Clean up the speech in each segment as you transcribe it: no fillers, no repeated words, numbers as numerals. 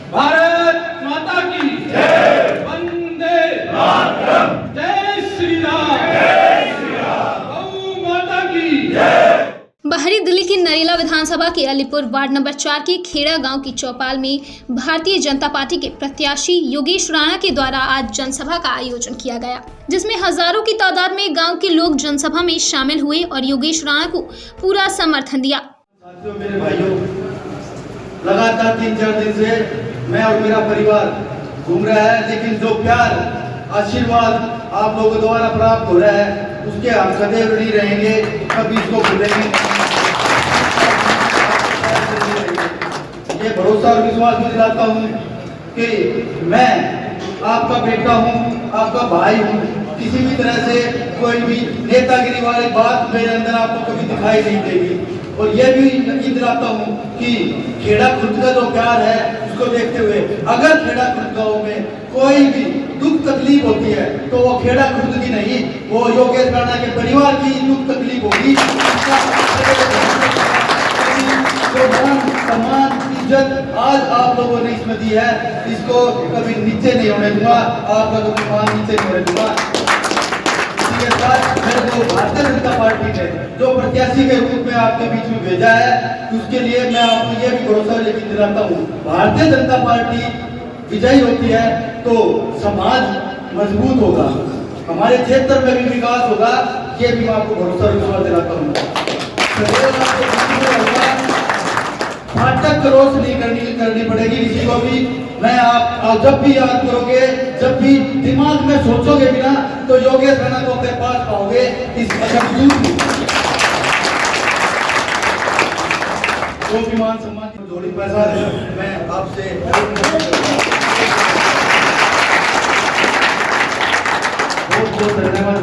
भारत माता की जय, वंदे मातरम, जय श्री राम, गौ माता की जय। बाहरी दिल्ली की नरेला विधानसभा के अलीपुर वार्ड नंबर 4 के खेड़ा गांव की चौपाल में भारतीय जनता पार्टी के प्रत्याशी योगेश राणा के द्वारा आज जनसभा का आयोजन किया गया, जिसमें हजारों की तादाद में गांव के लोग जनसभा में शामिल हुए और योगेश राणा को पूरा समर्थन दिया। साथियों, मेरे भाइयों, लगातार 3-4 दिन से मैं और मेरा परिवार घूम रहा है, लेकिन जो प्यार आशीर्वाद आप लोगों द्वारा प्राप्त हो रहा है उसके हम सदैव नहीं रहेंगे, कभी इसको भूलेंगे। ये भरोसा और विश्वास में दिलाता हूँ कि मैं आपका बेटा हूँ, आपका भाई हूँ। किसी भी तरह से कोई भी नेतागिरी वाली बात मेरे अंदर आपको कभी दिखाई नहीं देगी। और ये भी यकीन दिलाता हूँ कि खेड़ा खुर्द का जो प्यार है उसको देखते हुए अगर खेड़ा खुर्द गाँव में कोई भी दुख तकलीफ होती है तो वो खेड़ा खुर्द की नहीं, वो योगेश राणा के परिवार की दुख तकलीफ होगी। सम्मान इज्जत आज आप लोगों ने इसमें दी है, इसको कभी नीचे नहीं होने दूंगा, आप लोगों को मान नीचे नहीं होने दूंगा। इसके साथ मेरे को भारतीय जनता पार्टी ने जो प्रत्याशी के रूप में आपके बीच में भेजा है उसके लिए मैं आपको ये भी भरोसा यकीन दिलाता हूँ, भारतीय जनता पार्टी विजयी होती है तो समाज मजबूत होगा, हमारे क्षेत्र में भी विकास होगा। ये भी मैं आपको भरोसा विश्वास दिलाता हूँ। फाटक क्रॉस नहीं करनी पड़ेगी किसी को भी। मैं आप जब भी याद करोगे, जब भी दिमाग में सोचोगे बिना तो योगेश राणा को अपने पास पाओगे। इस जो भी मान सम्मान की जोड़ी पैसा है, मैं आपसे बहुत धन्यवाद।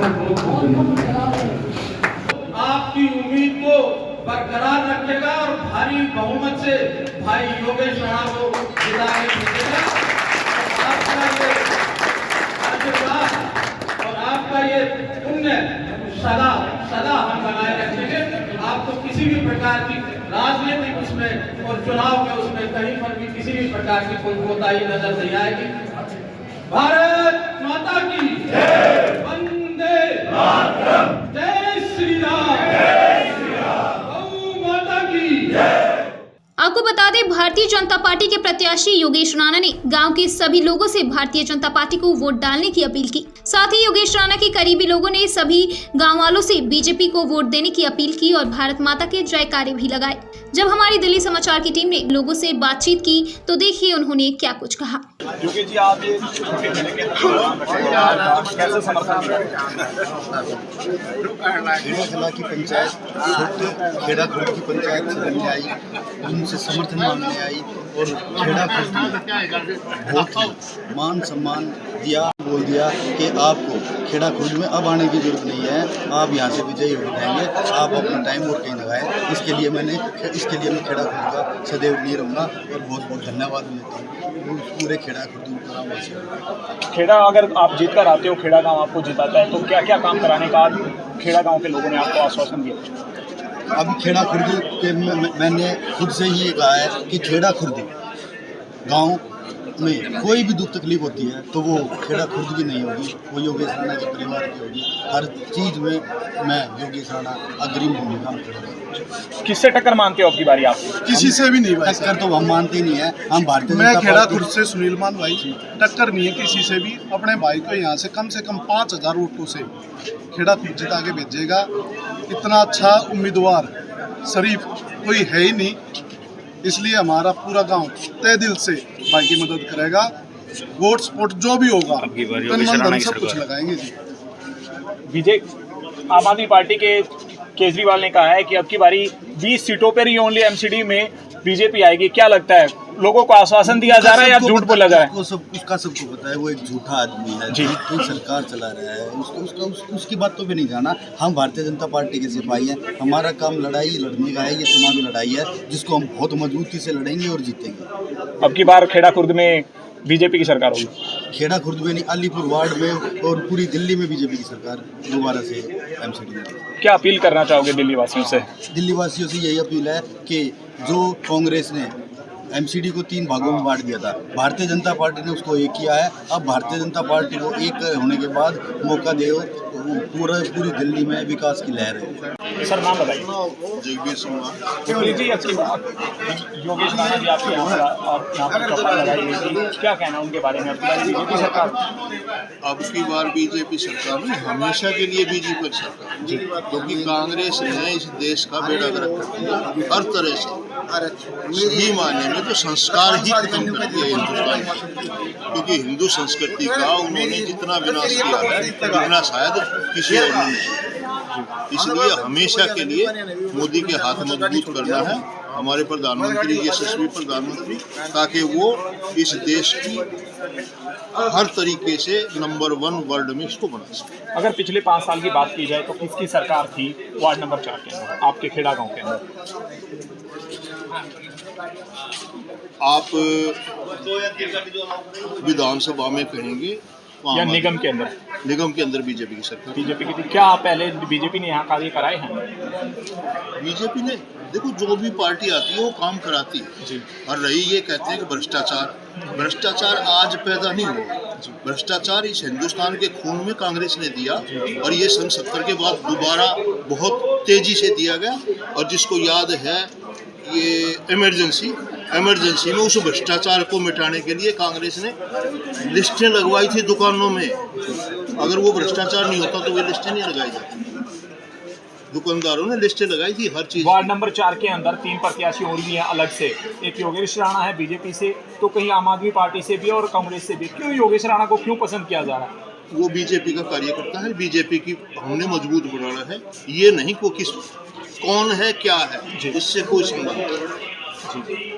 आपकी उम्मीद को बरकरार रखेगा और भारी बहुमत से भाई योगेश राणा को जिता के भेजेगा। आपका ये आशीर्वाद और आपका ये पुण्य सदा सदा हम बनाए रखेंगे। आपको किसी भी प्रकार की राजनीतिक उसमें और चुनाव के उसमें कहीं पर भी किसी भी प्रकार की कोई कोताही नजर नहीं आएगी। भारत माता की जय, वंदे मातरम, जय श्री राम, गौ माता की जय। आपको बता दें, भारतीय जनता पार्टी के प्रत्याशी योगेश राणा ने गांव के सभी लोगों से भारतीय जनता पार्टी को वोट डालने की अपील की। साथ ही योगेश राणा के करीबी लोगों ने सभी गांव वालों से बीजेपी को वोट देने की अपील की और भारत माता के जयकारे भी लगाए। जब हमारी दिल्ली समाचार की टीम ने लोगों से बातचीत की तो देखिए उन्होंने क्या कुछ कहा। योगेश जी, आप ये कैसे समर्थन जिला की पंचायत खेड़ा खुर्द की पंचायत से बनने आई, उनसे समर्थन मांगने आई और खेड़ा खुर्द में बहुत मान सम्मान दिया, बोल दिया कि आपको खेड़ा खुर्द में अब आने की जरूरत नहीं है, आप यहाँ से विजयी हो जाएंगे, आप अपना टाइम और कहीं लगाएं। इसके लिए मैं खेड़ा खुर्द का सदैव नहीं रहूँगा और बहुत बहुत धन्यवाद देता हूँ पूरे खेड़ा खुर्द। खेड़ा अगर आप जीत कर आते हो, खेड़ा गांव आपको जिताता है, तो क्या क्या काम कराने का खेड़ा गांव के लोगों ने आपको आश्वासन दिया? अब खेड़ा खुर्द के मैंने खुद से ही कहा है कि खेड़ा खुर्द गांव में कोई भी दुख तकलीफ होती है तो वो खेड़ा खुर्द की नहीं होगी, वो योगेश राणा के परिवार की होगी। हर चीज़ में मैं योगेश राणा अग्रिम भूमिका में करूँगा। किससे टक्कर मानते हो आपकी बारी? आप किसी से भी नहीं भाई, टक्कर तो हम मानते ही नहीं है। हम भारतीय मैं जनता खेड़ा पार्टी खुर्द से सुनील मान भाई, टक्कर नहीं है किसी से भी। अपने भाई को यहाँ से कम 5000 वोटों से खेड़ा खुर्द जिता के भेजेगा। इतना अच्छा उम्मीदवार शरीफ कोई है ही नहीं, इसलिए हमारा पूरा गांव तय दिल से भाई की मदद करेगा। वोट स्पोर्ट जो भी होगा सब कुछ लगाएंगे जी। बीजेपी आम आदमी पार्टी के केजरीवाल ने कहा है कि अब की बारी 20 सीटों पर ही ओनली एमसीडी में बीजेपी आएगी। क्या लगता है, लोगों को आश्वासन दिया जा रहा है या झूठ बोला जा रहा है? उसका सबको पता है, वो एक झूठा आदमी है, कोई सरकार चला रहा है, उसकी बात तो भी नहीं जाना। हम भारतीय जनता पार्टी के सिपाही हैं, हमारा काम लड़ाई लड़ने का है, ये चुनावी लड़ाई है जिसको हम बहुत मजबूती से लड़ेंगे और जीतेंगे। अब की बार खेड़ा खुर्द में बीजेपी की सरकार होगी? खेड़ा खुर्द में नहीं, अलीपुर वार्ड में और पूरी दिल्ली में बीजेपी की सरकार दोबारा से एमसीडी में। क्या अपील करना चाहोगे दिल्ली वासियों से? दिल्ली वासियों से यही अपील है कि जो कांग्रेस ने एमसीडी को 3 भागों में बांट दिया था। भारतीय जनता पार्टी ने उसको एक किया है। अब भारतीय जनता पार्टी को एक होने के बाद मौका दे, पूरी दिल्ली में विकास की लहर है। सर नाम बताइए। जगबीर सिंह जगबीर जी, अच्छी बात, योगेश राणा जी आपके यहाँ पर और यहाँ पर चौपाल लगाई गई थी, क्या कहना उनके बारे में? आपकी बारी बीजेपी सरकार, अब की बार बीजेपी सरकार नहीं, हमेशा के लिए बीजेपी सरकार, क्योंकि कांग्रेस ने इस देश का बेड़ा गर्क कर दिया हर तरह से। सही मायने में तो संस्कार ही खत्म कर दिया हिंदुस्तान में, क्योंकि हिंदू संस्कृति का उन्होंने जितना विनाश किया है उतना शायद किसी और ने नहीं। इसलिए हमेशा के लिए मोदी के हाथ मजबूत करना है हमारे प्रधानमंत्री, यशस्वी प्रधानमंत्री, ताकि वो इस देश की हर तरीके से नंबर 1 वर्ल्ड में इसको बना सके। अगर पिछले 5 साल की बात की जाए तो किसकी सरकार थी वार्ड नंबर 4 के अंदर, आपके खेड़ा गांव के अंदर? आप विधानसभा में कहेंगे या निगम के अंदर? निगम के अंदर बीजेपी की सरकार। बीजेपी की थी। क्या पहले बीजेपी ने यहाँ कार्य कराए हैं? बीजेपी ने, देखो जो भी पार्टी आती है वो काम कराती है जी। और रही ये कहते हैं कि भ्रष्टाचार आज पैदा नहीं हुआ। भ्रष्टाचार इस हिंदुस्तान के खून में कांग्रेस ने दिया और ये सन 70 के बाद दोबारा बहुत तेजी से दिया गया। और जिसको याद है ये इमरजेंसी में उस भ्रष्टाचार को मिटाने के लिए कांग्रेस ने लिस्टें लगवाई थी दुकानों में। अगर वो भ्रष्टाचार नहीं होता तो वे लिस्टें नहीं लगाई जाती। दुकानदारों ने लिस्टें लगाई थी हर चीज। वार्ड नंबर 4 के अंदर 3 प्रत्याशी और भी हैं अलग से। एक योगेश राणा है बीजेपी से, तो कहीं आम आदमी पार्टी से भी और कांग्रेस से भी। क्यों योगेश राणा को क्यों पसंद किया जा रहा है? वो बीजेपी का कार्यकर्ता है, बीजेपी की हमने मजबूत बनाना है, ये नहीं को किस कौन है क्या है, इससे कोई संबंध नहीं।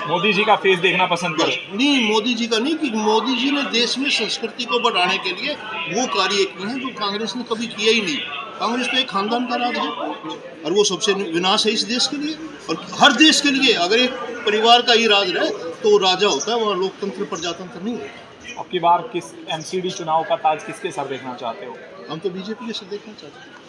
मोदी जी का फेस देखना पसंद कर नहीं, मोदी जी का नहीं, कि मोदी जी ने देश में संस्कृति को बढ़ाने के लिए वो कार्य किए हैं जो कांग्रेस ने कभी किया ही नहीं। कांग्रेस तो एक खानदान का राज है और वो सबसे विनाश है इस देश के लिए और हर देश के लिए। अगर एक परिवार का ही राज रहे तो वो राजा होता है, वहाँ लोकतंत्र प्रजातंत्र नहीं होता। अब की बार किस एमसीडी चुनाव का ताज किसके सर देखना चाहते हो? हम तो बीजेपी के सर देखना चाहते हैं।